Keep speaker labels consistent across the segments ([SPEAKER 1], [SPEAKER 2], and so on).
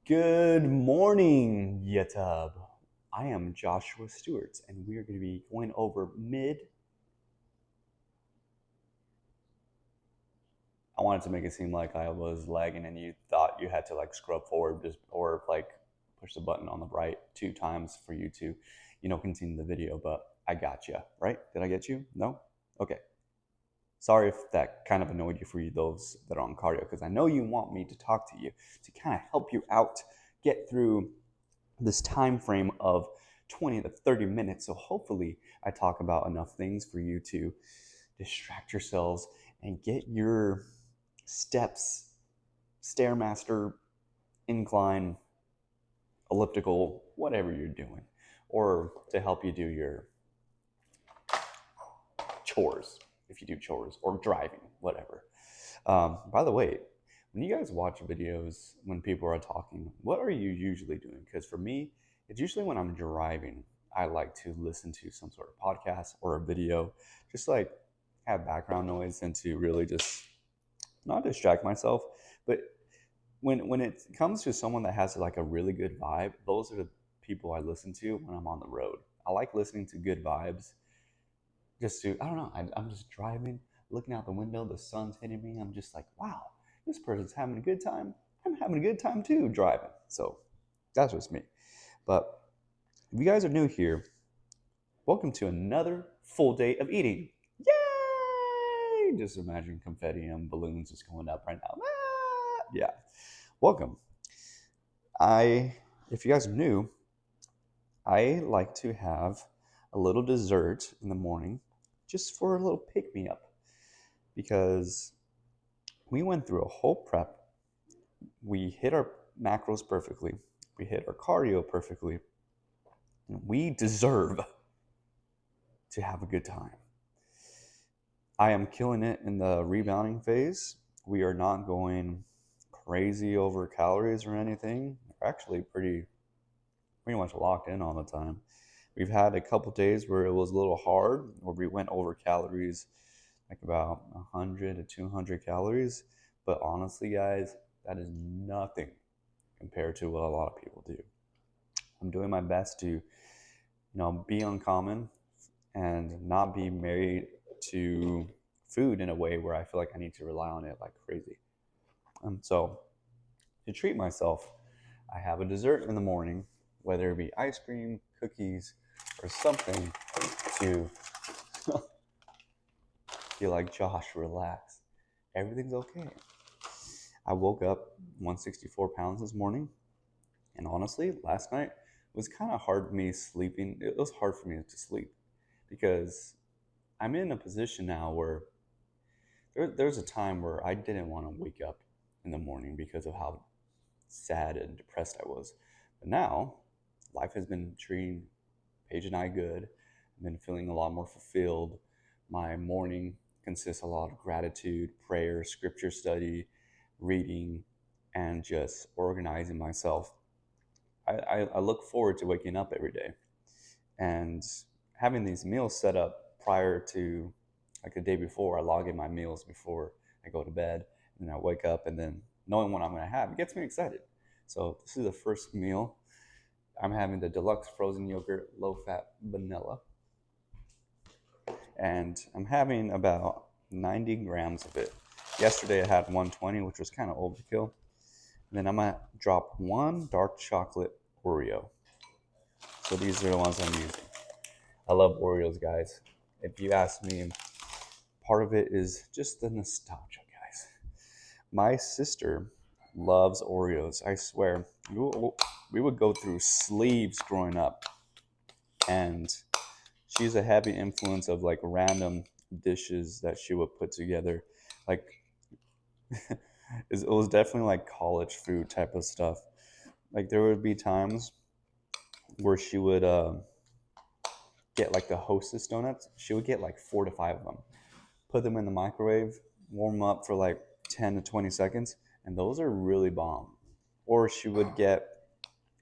[SPEAKER 1] Good morning, YouTube. I am Joshua Stewart, and we are going to be going over I wanted to make it seem like I was lagging, and you thought you had to like scrub forward, or like push the button on the right 2 times for you to, continue the video. But I got you, right? Did I get you? No? Okay. Sorry if that kind of annoyed you, for you those that are on cardio, because I know you want me to talk to you to kind of help you out, get through this time frame of 20 to 30 minutes. So hopefully I talk about enough things for you to distract yourselves and get your steps, stairmaster, incline, elliptical, whatever you're doing, or to help you do your chores, if you do chores, or driving, whatever. By the way, when you guys watch videos when people are talking, what are you usually doing? Because for me, it's usually when I'm driving. I like to listen to some sort of podcast or a video, just like have background noise, and to really just not distract myself. But when it comes to someone that has like a really good vibe, those are the people I listen to when I'm on the road. I like listening to good vibes, just to, I don't know, I'm just driving, looking out the window, the sun's hitting me. I'm just like, wow, this person's having a good time. I'm having a good time too driving. So that's just me. But if you guys are new here, welcome to another full day of eating. Yay! Just imagine confetti and balloons just going up right now. Ah! Yeah. Welcome. If you guys are new, I like to have a little dessert in the morning just for a little pick me up, because we went through a whole prep. We hit our macros perfectly, we hit our cardio perfectly, and we deserve to have a good time. I am killing it in the rebounding phase. We are not going crazy over calories or anything. We're actually pretty much locked in all the time. We've had a couple days where it was a little hard, where we went over calories, like about 100 to 200 calories. But honestly, guys, that is nothing compared to what a lot of people do. I'm doing my best to, be uncommon and not be married to food in a way where I feel like I need to rely on it like crazy. So to treat myself, I have a dessert in the morning, whether it be ice cream, cookies, or something to be like, Josh, relax. Everything's okay. I woke up 164 pounds this morning, and honestly, last night was kind of hard for me sleeping. It was hard for me to sleep because I'm in a position now where there's a time where I didn't want to wake up in the morning because of how sad and depressed I was. But now, life has been treating Paige and I good. I've been feeling a lot more fulfilled. My morning consists a lot of gratitude, prayer, scripture study, reading, and just organizing myself. I look forward to waking up every day and having these meals set up prior to, like the day before. I log in my meals before I go to bed, and then I wake up, and then knowing what I'm going to have, it gets me excited. So this is the first meal. I'm having the deluxe frozen yogurt, low-fat vanilla, and I'm having about 90 grams of it. Yesterday I had 120, which was kind of overkill. And then I'm going to drop one dark chocolate Oreo. So these are the ones I'm using. I love Oreos, guys. If you ask me, part of it is just the nostalgia, guys. My sister loves Oreos. I swear, we would go through sleeves growing up, and she's a heavy influence of like random dishes that she would put together. Like, it was definitely like college food type of stuff. Like, there would be times where she would get like the Hostess donuts. She would get like 4 to 5 of them, put them in the microwave, warm them up for like 10 to 20 seconds, and those are really bomb. Or she would get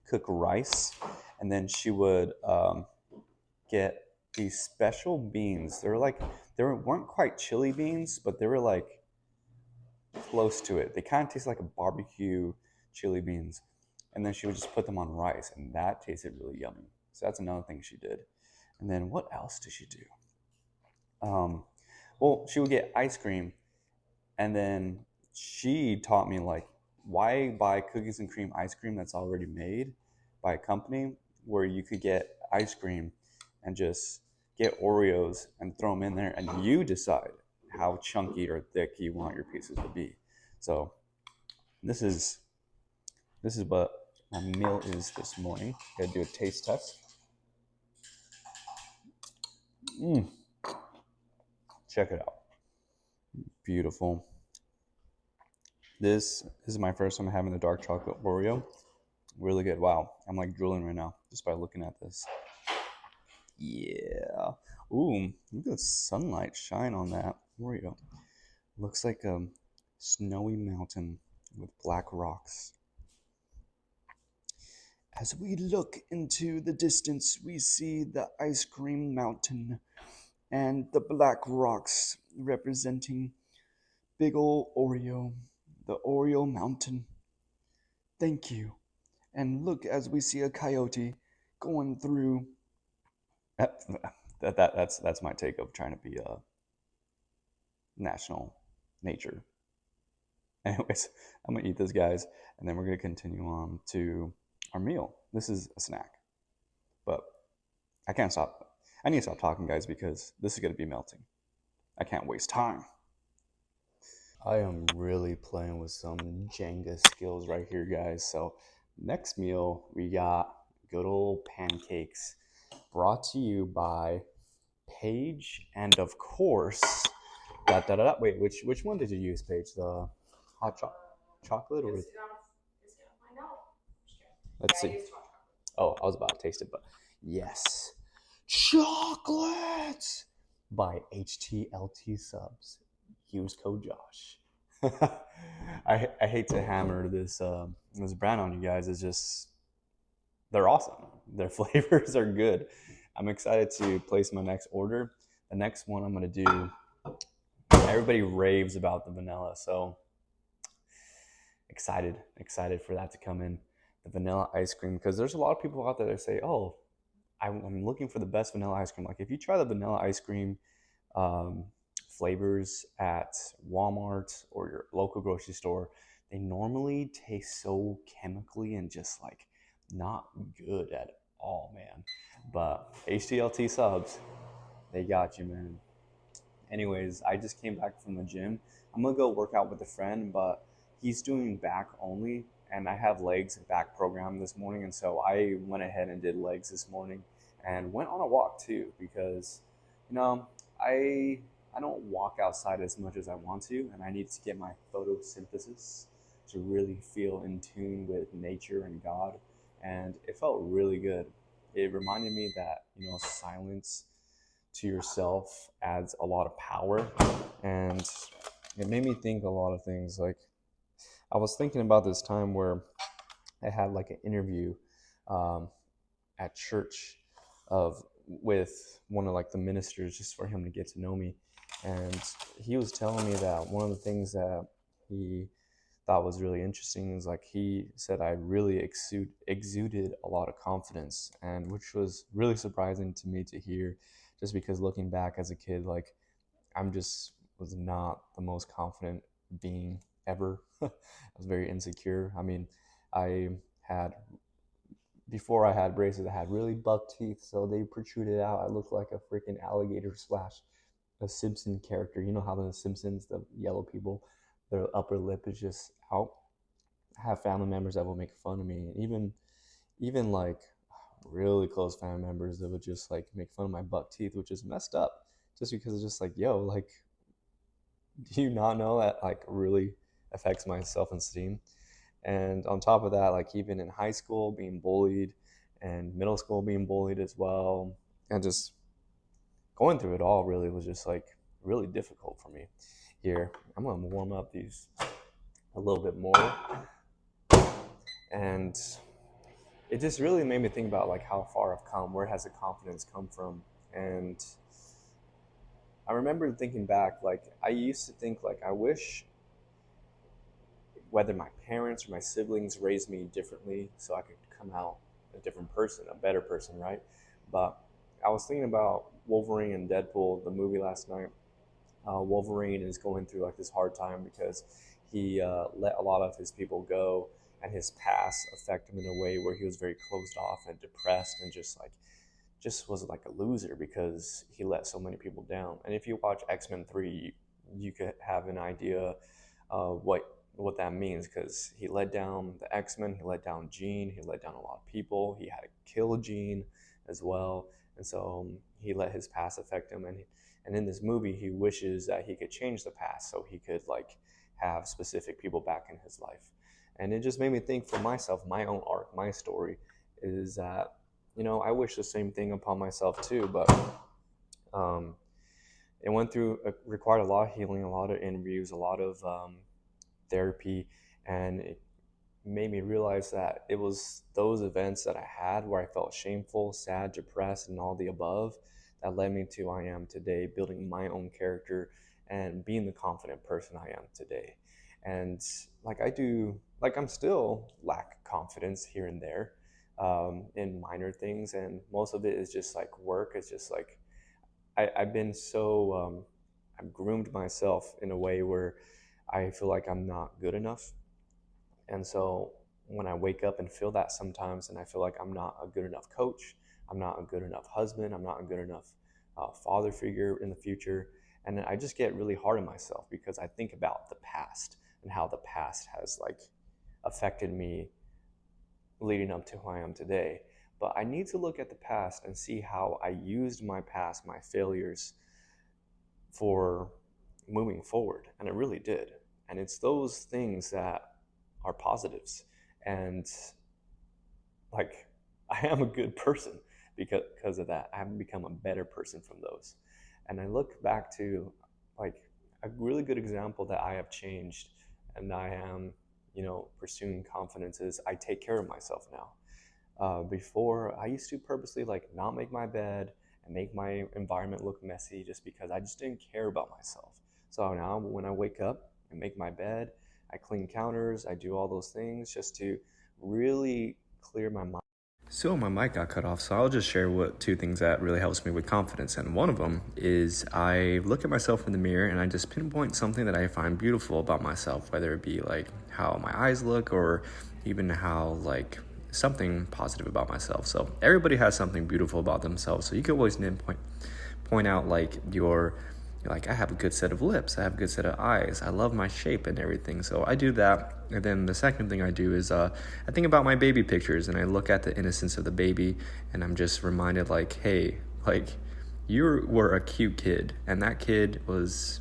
[SPEAKER 1] cook rice, and then she would get these special beans. They weren't quite chili beans, but they were like close to it. They kind of taste like a barbecue chili beans. and then she would just put them on rice, and that tasted really yummy. So that's another thing she did. And then what else did she do? Um, well, she would get ice cream, and then she taught me like why buy cookies and cream ice cream that's already made by a company where you could get ice cream and just get Oreos and throw them in there, and you decide how chunky or thick you want your pieces to be. So this is what my meal is this morning. Gotta do a taste test. Mm, check it out. Beautiful. This is my first time having the dark chocolate Oreo. Really good. Wow. I'm like drooling right now just by looking at this. Yeah. Ooh, look at the sunlight shine on that Oreo. Looks like a snowy mountain with black rocks. As we look into the distance, we see the ice cream mountain and the black rocks representing big ol' Oreo, the Oreo mountain. Thank you. And look as we see a coyote going through. That's my take of trying to be a national nature. Anyways, I'm gonna eat this, guys, and then we're gonna continue on to our meal. This is a snack, but I can't stop. I need to stop talking, guys, because this is gonna be melting. I can't waste time. I am really playing with some Jenga skills right here, guys. So next meal, we got good old pancakes, brought to you by Paige, and of course, wait, which one did you use, Paige? The hot chocolate or? Let's see. Oh, I was about to taste it, but yes, chocolate by HTLT subs. Use code Josh. I hate to hammer this brand on you guys. It's just they're awesome. Their flavors are good. I'm excited to place my next order. The next one I'm gonna do. Everybody raves about the vanilla, so excited for that to come in. The vanilla ice cream, because there's a lot of people out there that say, "Oh, I'm looking for the best vanilla ice cream." Like if you try the vanilla ice cream um, flavors at Walmart or your local grocery store, they normally taste so chemically and just like not good at all, man. But HTLT subs, they got you, man. Anyways, I just came back from the gym. I'm gonna go work out with a friend, but he's doing back only, and I have legs and back program this morning, and so I went ahead and did legs this morning, and went on a walk too because, you know, I I don't walk outside as much as I want to, and I need to get my photosynthesis to really feel in tune with nature and God, and it felt really good. It reminded me that silence to yourself adds a lot of power, and it made me think a lot of things. Like I was thinking about this time where I had like an interview um, at church of with one of like the ministers just for him to get to know me, and he was telling me that one of the things that he thought was really interesting is like he said I really exuded a lot of confidence, and which was really surprising to me to hear, just because looking back as a kid, like I'm just was not the most confident being ever. I was very insecure. I mean, I had before I had braces, I had really buck teeth, so they protruded out. I looked like a freaking alligator slash a Simpson character. You know how the Simpsons, the yellow people, their upper lip is just out. I have family members that will make fun of me, and even like really close family members that would just like make fun of my buck teeth, which is messed up. Just because it's just like, yo, like, do you not know that like really affects my self esteem? And on top of that, like even in high school being bullied and middle school being bullied as well, and just going through it all really was just like really difficult for me. Here, I'm gonna warm up these a little bit more, and it just really made me think about like how far I've come, where has the confidence come from, and I remember thinking back, like I used to think like I wish
[SPEAKER 2] whether my parents or my siblings raised me differently so I could come out a different person, a better person, right? But I was thinking about Wolverine and Deadpool, the movie last night. Wolverine is going through like this hard time because he let a lot of his people go, and his past affect him in a way where he was very closed off and depressed and just was like a loser because he let so many people down. And if you watch X-Men 3, you could have an idea what that means, because he let down the X-Men, he let down Jean, he let down a lot of people, he had to kill Jean as well. And so he let his past affect him, and in this movie he wishes that he could change the past so he could like have specific people back in his life. And it just made me think for myself, my own arc, my story is that, you know, I wish the same thing upon myself too, but um, it required a lot of healing, a lot of interviews, a lot of therapy, and it made me realize that it was those events that I had where I felt shameful, sad, depressed, and all the above that led me to I am today, building my own character and being the confident person I am today. And I'm still lack confidence here and there in minor things, and most of it is just like work. It's just like I've been so I've groomed myself in a way where I feel like I'm not good enough. And so when I wake up and feel that sometimes, and I feel like I'm not a good enough coach, I'm not a good enough husband, I'm not a good enough father figure in the future, and I just get really hard on myself because I think about the past and how the past has like affected me leading up to who I am today. But I need to look at the past and see how I used my past, my failures, for moving forward. And it really did. And it's those things that are positives. And like, I am a good person because of that. I have become a better person from those. And I look back to like a really good example that I have changed and I am, you know, pursuing confidence is I take care of myself now. Before, I used to purposely like not make my bed and make my environment look messy just because I just didn't care about myself. So now when I wake up and make my bed, I clean counters, I do all those things just to really clear my mind.
[SPEAKER 1] So my mic got cut off, so I'll just share what two things that really helps me with confidence. And one of them is I look at myself in the mirror and I just pinpoint something that I find beautiful about myself, whether it be like how my eyes look or even how like something positive about myself. So everybody has something beautiful about themselves. So you can always point out like like I have a good set of lips, I have a good set of eyes, I love my shape and everything. So I do that. And then the second thing I do is I think about my baby pictures and I look at the innocence of the baby and I'm just reminded like, hey, like you were a cute kid and that kid was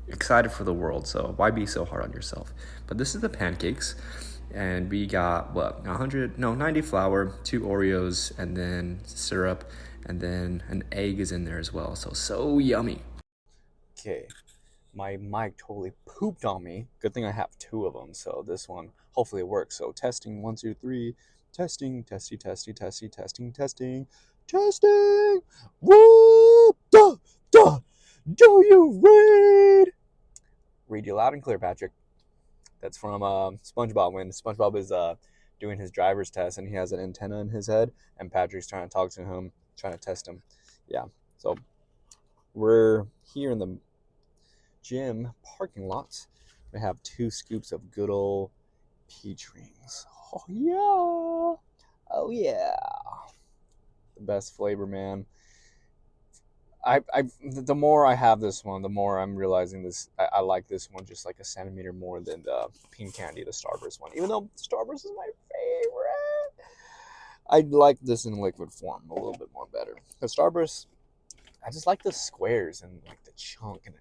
[SPEAKER 1] excited for the world, so why be so hard on yourself? But this is the pancakes, and we got 90 flour, 2 Oreos, and then syrup, and then an egg is in there as well. So yummy. Okay, my mic totally pooped on me. Good thing I have 2 of them, so this one hopefully it works. So testing 1 2 3, testing, testing. Woo! Duh, duh. Do you read? Read you loud and clear, Patrick. That's from SpongeBob when SpongeBob is doing his driver's test and he has an antenna in his head and Patrick's trying to talk to him, trying to test him. Yeah, so we're here in the gym parking lot. We have 2 scoops of good old peach rings. Oh yeah, oh yeah, the best flavor, man. The more I have this one, the more I'm realizing this. I like this one just like a centimeter more than the pink candy, the Starburst one. Even though Starburst is my favorite, I like this in liquid form a little bit more better. The Starburst, I just like the squares and like the chunk and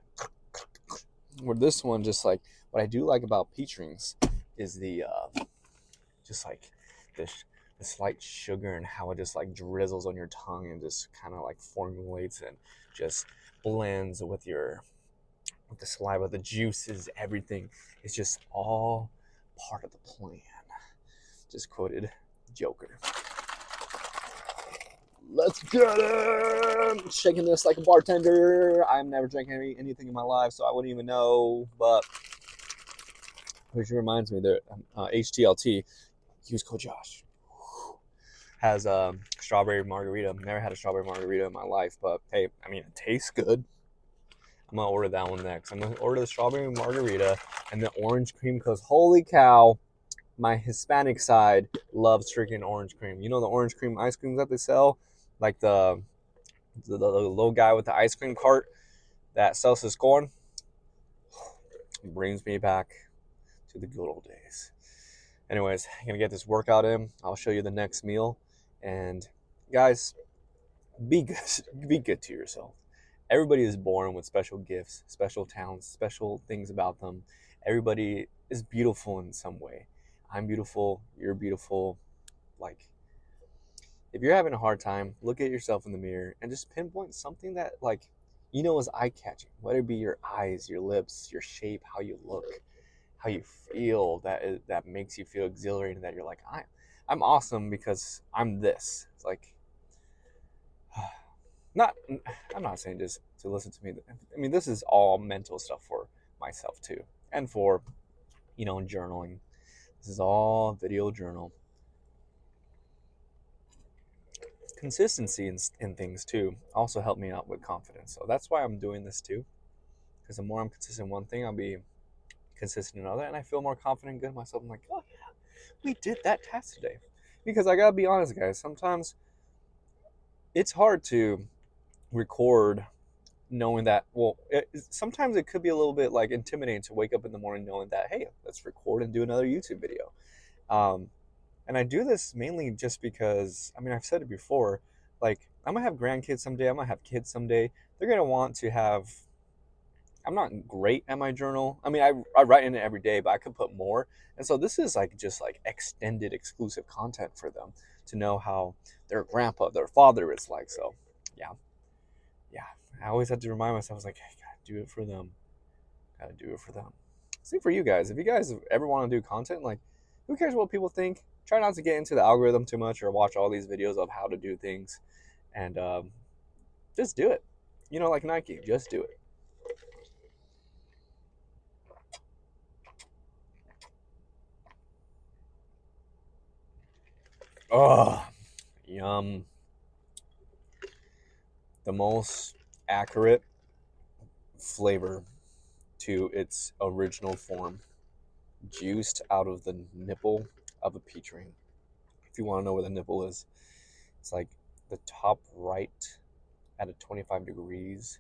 [SPEAKER 1] where this one just like what I do like about peach rings is the just like this the slight sugar and how it just like drizzles on your tongue and just kind of like formulates and just blends with the saliva, the juices, everything. It's just all part of the plan. Just quoted Joker. Let's get it! Shaking this like a bartender. I've never drank anything in my life, so I wouldn't even know. But
[SPEAKER 2] which reminds me that HTLT, use code Josh, has a strawberry margarita. Never had a strawberry margarita in my life, but hey, I mean, it tastes good. I'm gonna order that one next. I'm gonna order the strawberry margarita and the orange cream because holy cow, my Hispanic side loves drinking orange cream. You know the orange cream ice creams that they sell, like the little guy with the ice cream cart that sells his corn. Brings me back to the good old days. Anyways, I'm gonna get this workout in. I'll show you the next meal, and guys, be good. Be good to yourself. Everybody is born with special gifts, special talents, special things about them. Everybody is beautiful in some way. I'm beautiful. You're beautiful. Like, if you're having a hard time, look at yourself in the mirror and just pinpoint something that, like, is eye catching. Whether it be your eyes, your lips, your shape, how you look, how you feel. That makes you feel exhilarated. That you're like, I'm awesome because I'm this. It's like, not. I'm not saying just to listen to me. I mean, this is all mental stuff for myself too, and for journaling. This is all video journal. Consistency in things too also help me out with confidence. So that's why I'm doing this too. Because the more I'm consistent in one thing, I'll be consistent in another, and I feel more confident and good in myself. I'm like, oh yeah, we did that task today. Because I gotta be honest, guys, sometimes it's hard to record knowing that, well, sometimes it could be a little bit like intimidating to wake up in the morning knowing that, hey, let's record and do another YouTube video. Um, and I do this mainly just because, I mean, I've said it before, like, I'm gonna have grandkids someday, I'm gonna have kids someday. They're gonna want to have, I'm not great at my journal. I mean, I write in it every day, but I could put more. And so this is like just like extended exclusive content for them to know how their grandpa, their father is like. So yeah, yeah. I always have to remind myself, I was like, hey, gotta do it for them. Gotta do it for them. Same for you guys. If you guys ever want to do content, like, who cares what people think? Try not to get into the algorithm too much or watch all these videos of how to do things, and just do it. Like Nike, just do it. Oh, yum. The most accurate flavor to its original form, juiced out of the nipple of a peach ring. If you want to know where the nipple is, it's like the top right at a 25 degrees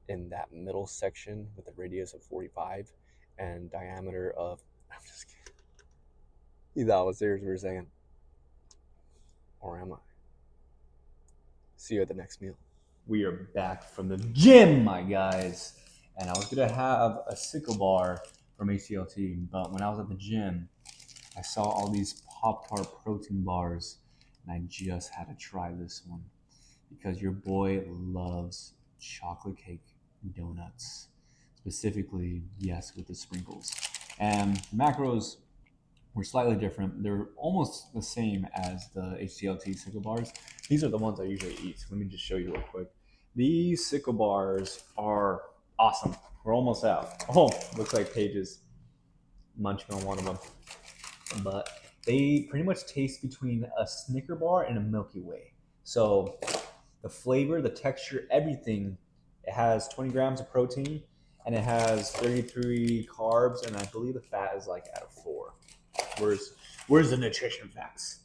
[SPEAKER 2] in that middle section with a radius of 45 and diameter of, I'm just kidding. You thought I was serious for a second. Or am I? See you at the next meal.
[SPEAKER 1] We are back from the gym, my guys. And I was going to have a sickle bar from HTLT, but when I was at the gym, I saw all these Pop-Tart protein bars, and I just had to try this one because your boy loves chocolate cake donuts. Specifically, yes, with the sprinkles. And macros were slightly different. They're almost the same as the HTLT sickle bars. These are the ones I usually eat. So let me just show you real quick. These sickle bars are awesome. We're almost out. Oh, looks like Paige munching on one of them. But they pretty much taste between a Snicker bar and a Milky Way. So the flavor, the texture, everything, it has 20 grams of protein and it has 33 carbs, and I believe the fat is like out of 4. Where's the nutrition facts?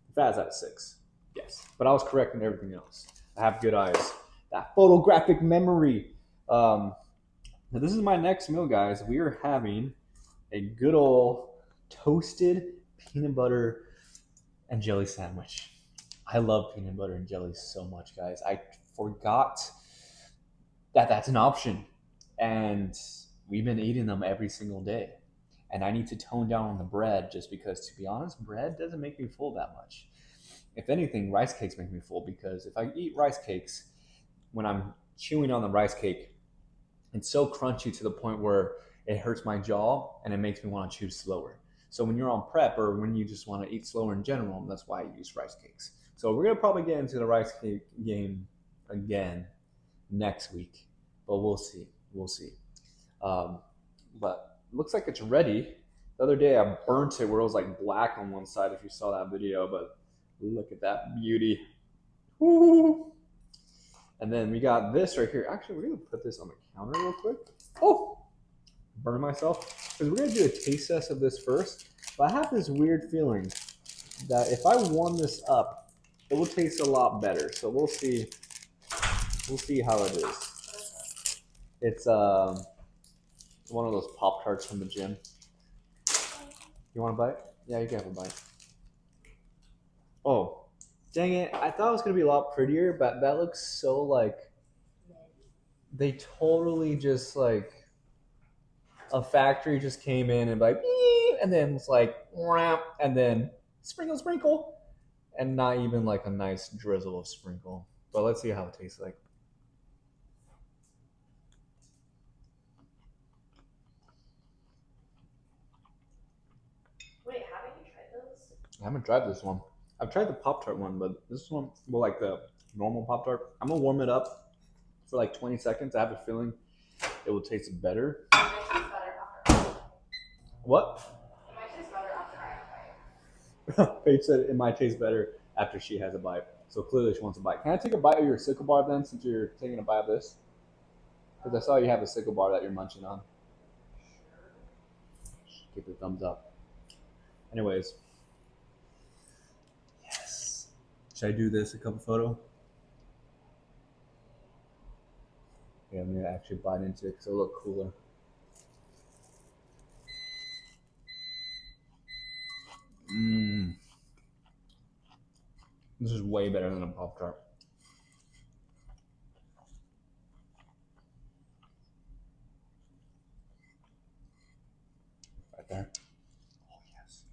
[SPEAKER 1] The fat is out of 6. Yes, but I was correct in everything else. I have good eyes. That photographic memory. Now this is my next meal, guys. We are having a good old toasted peanut butter and jelly sandwich. I love peanut butter and jelly so much, guys. I forgot that that's an option, and we've been eating them every single day. And I need to tone down on the bread just because, to be honest, bread doesn't make me full that much. If anything, rice cakes make me full because if I eat rice cakes, when I'm chewing on the rice cake, it's so crunchy to the point where it hurts my jaw and it makes me want to chew slower. So when you're on prep or when you just want to eat slower in general, that's why I use rice cakes. So we're gonna probably get into the rice cake game again next week, but we'll see. We'll see. But looks like it's ready. The other day I burnt it where it was like black on one side if you saw that video, but look at that beauty. Woo! And then we got this right here. Actually, we're gonna put this on the counter real quick. Oh, burn myself. Because we're gonna do a taste test of this first. But I have this weird feeling that if I warm this up, it will taste a lot better. So we'll see. We'll see how it is. It's one of those Pop Tarts from the gym. You want a bite? Yeah, you can have a bite. Oh, dang it! I thought it was gonna be a lot prettier, but that looks so like they totally just like a factory just came in and like, beep, and then it's like, and then sprinkle, sprinkle, and not even like a nice drizzle of sprinkle. But let's see how it tastes like.
[SPEAKER 3] Wait, haven't you tried those?
[SPEAKER 1] I haven't tried this one. I've tried the Pop Tart one, but this one, well, like the normal Pop Tart. I'm gonna warm it up for like 20 seconds. I have a feeling it will taste better.
[SPEAKER 3] It might taste better after I
[SPEAKER 1] What?
[SPEAKER 3] It might taste better after I have it.
[SPEAKER 1] Paige said it might taste better after she has a bite. So clearly she wants a bite. Can I take a bite of your sickle bar then, since you're taking a bite of this? Because I saw you have a sickle bar that you're munching on. Give it a thumbs up. Anyways. Yes. Should I do this a couple photo? Yeah, I'm gonna actually bite into it because it'll look cooler. Mmm. This is way better than a Pop Tart. Right there. Oh yes.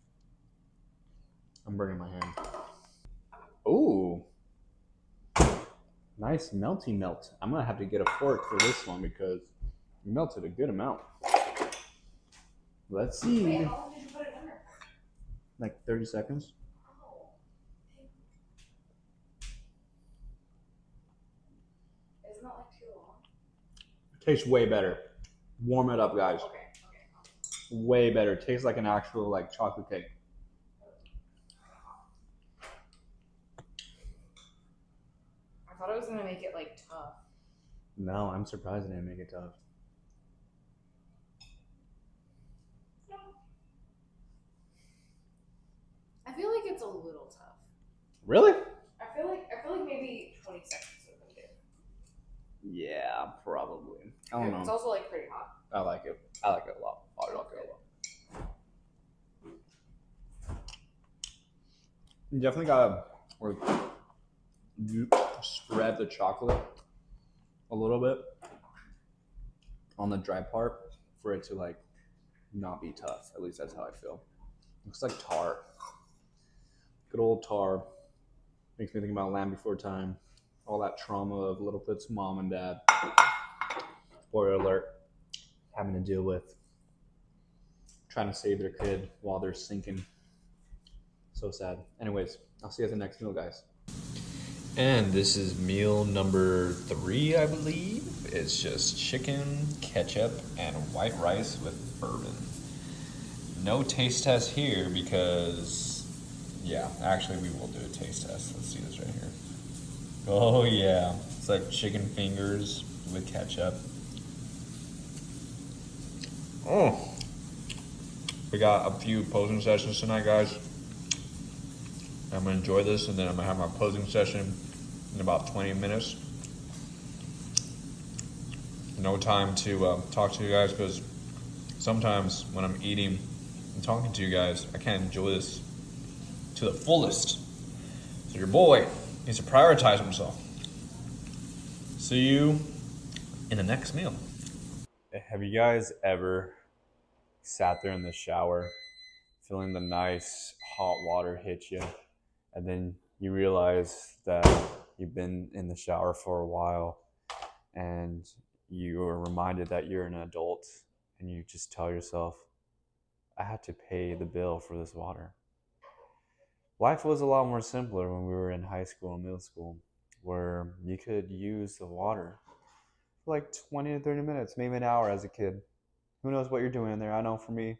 [SPEAKER 1] I'm burning my hand. Ooh. Nice melty melt. I'm gonna have to get a fork for this one because you melted a good amount. Let's see.
[SPEAKER 3] Wait, how long did you put it in there for?
[SPEAKER 1] Like 30 seconds.
[SPEAKER 3] Oh. Isn't that like too long?
[SPEAKER 1] Tastes way better. Warm it up, guys.
[SPEAKER 3] Okay.
[SPEAKER 1] Way better. Tastes like an actual like chocolate cake.
[SPEAKER 3] I thought it was gonna make it like tough.
[SPEAKER 1] No, I'm surprised it didn't make it tough.
[SPEAKER 3] I feel like it's a little tough.
[SPEAKER 1] Really?
[SPEAKER 3] I feel like maybe 20 seconds would have been good.
[SPEAKER 1] Yeah, probably. I don't know.
[SPEAKER 3] It's also like pretty hot.
[SPEAKER 1] I like it. I like it a lot. I like it a lot. You definitely gotta spread the chocolate a little bit on the dry part for it to like not be tough. At least that's how I feel. Looks like tar. Good old tar. Makes me think about Land Before Time. All that trauma of Littlefoot's mom and dad. Spoiler alert. Having to deal with trying to save their kid while they're sinking. So sad. Anyways, I'll see you at the next meal, guys.
[SPEAKER 4] And this is meal number 3, I believe. It's just chicken, ketchup, and white rice with bourbon. No taste test here because, yeah, actually we will do a taste test. Let's see this right here. Oh yeah, it's like chicken fingers with ketchup. Oh, we got a few posing sessions tonight, guys. I'm gonna enjoy this, and then I'm gonna have my posing session in about 20 minutes. No time to talk to you guys because sometimes when I'm eating and talking to you guys, I can't enjoy this to the fullest. So your boy needs to prioritize himself. See you in the next meal.
[SPEAKER 2] Have you guys ever sat there in the shower, feeling the nice hot water hit you, and then you realize that you've been in the shower for a while, and you are reminded that you're an adult, and you just tell yourself, I had to pay the bill for this water. Life was a lot more simpler when we were in high school and middle school, where you could use the water for like 20 to 30 minutes, maybe an hour as a kid. Who knows what you're doing in there? I know for me,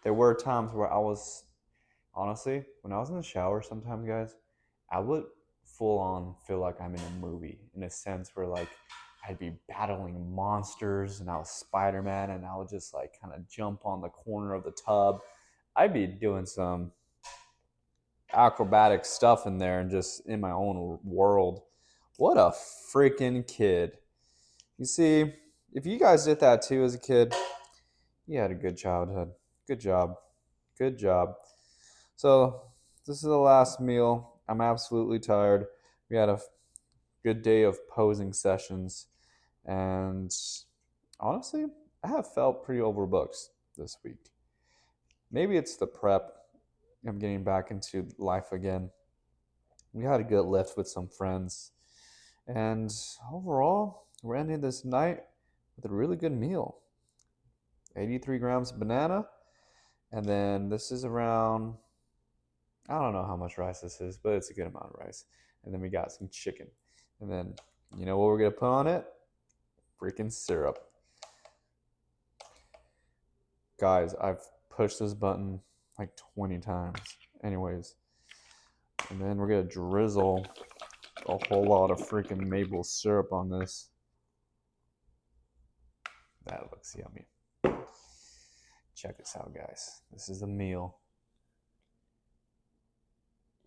[SPEAKER 1] There were times where I was, honestly, when I was in the shower sometimes, guys, I would full on feel like I'm in a movie, in a sense where like I'd be battling monsters and I was Spider-Man and I would just like kind of jump on the corner of the tub. I'd be doing some acrobatic stuff in there and just in my own world. What a freaking kid. You see, if you guys did that too as a kid, you had a good childhood. Good job. Good job. So, this is the last meal. I'm absolutely tired. We had a good day of posing sessions, and honestly, I have felt pretty overbooked this week. Maybe it's the prep. I'm getting back into life again. We had a good lift with some friends, and overall, we're ending this night with a really good meal. 83 grams of banana, and then this is around, I don't know how much rice this is, but it's a good amount of rice. And then we got some chicken. And then, you know what we're going to put on it? Freaking syrup. Guys, I've pushed this button like 20 times. Anyways, and then we're going to drizzle a whole lot of freaking maple syrup on this. That looks yummy. Check this out, guys. This is a meal.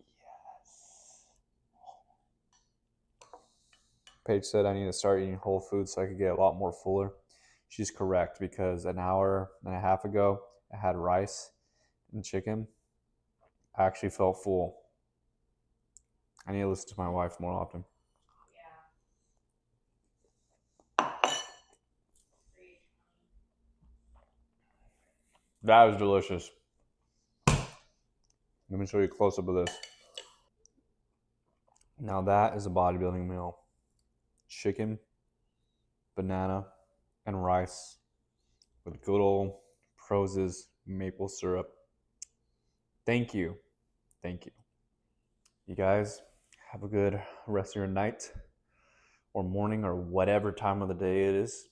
[SPEAKER 1] Yes. Paige said I need to start eating whole foods so I could get a lot more fuller. She's correct, because an hour and a half ago I had rice and chicken. I actually felt full. I need to listen to my wife more often. That was delicious. Let me show you a close up of this. Now that is a bodybuilding meal. Chicken, banana, and rice with good old Prose's maple syrup. Thank you. Thank you. You guys have a good rest of your night or morning or whatever time of the day it is.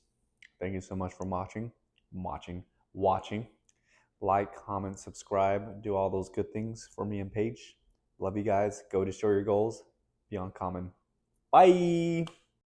[SPEAKER 1] Thank you so much for watching. Like, comment, subscribe, do all those good things for me and Paige. Love you guys. Go destroy your goals. Be uncommon. Bye.